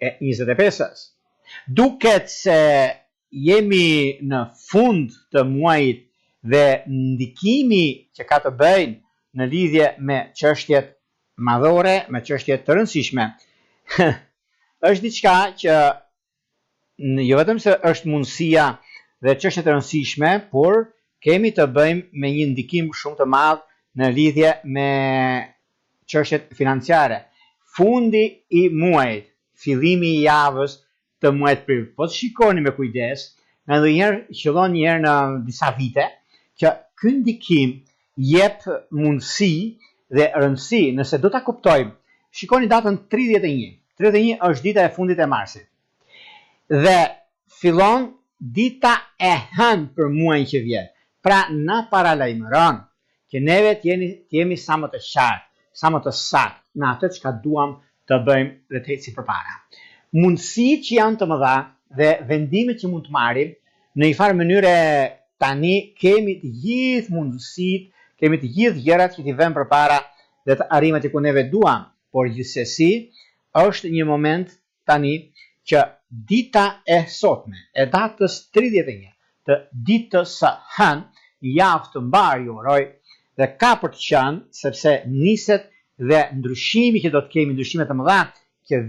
2025. Duket se jemi në fund të muajit dhe ndikimi që ka të bëjnë në lidhje me çështjet madhore, me çështjet të rëndësishme, është diçka që jo vetëm se është mundësia dhe çështjet e rëndësishme, por kemi të bëjmë me një ndikim shumë të madh në lidhje me çështjet financiare. Fundi i muajit, fillimi i javës të muajit prill. Po të shikoni me kujdes, ndonjëherë qëllon një herë në disa vite që ky ndikim jep mundësi dhe rëndësi, nëse do ta kuptojmë. Shikoni datën 31. 31 është dita e fundit e marsit. Dhe fillon dita e hënë për muajin që vjen. Pra na paralajmëron që neve jemi sa më të qartë, sa më të saktë në atë çka duam të bëjmë dhe të ecim përpara. Mundësitë që janë të mëdha dhe vendimet që mund të marrim në një farë mënyre tani kemi të gjithë mundësitë, kemi të gjithë gjërat që t'i vëmë përpara dhe të arrijmë aty ku neve duam, por gjithsesi është një moment tani që dita e sotme, e datës 31 të ditës së hënë, javë të mbar ju uroj dhe ka për të qenë sepse niset dhe ndryshimi që do të kemi, ndryshime të mëdha që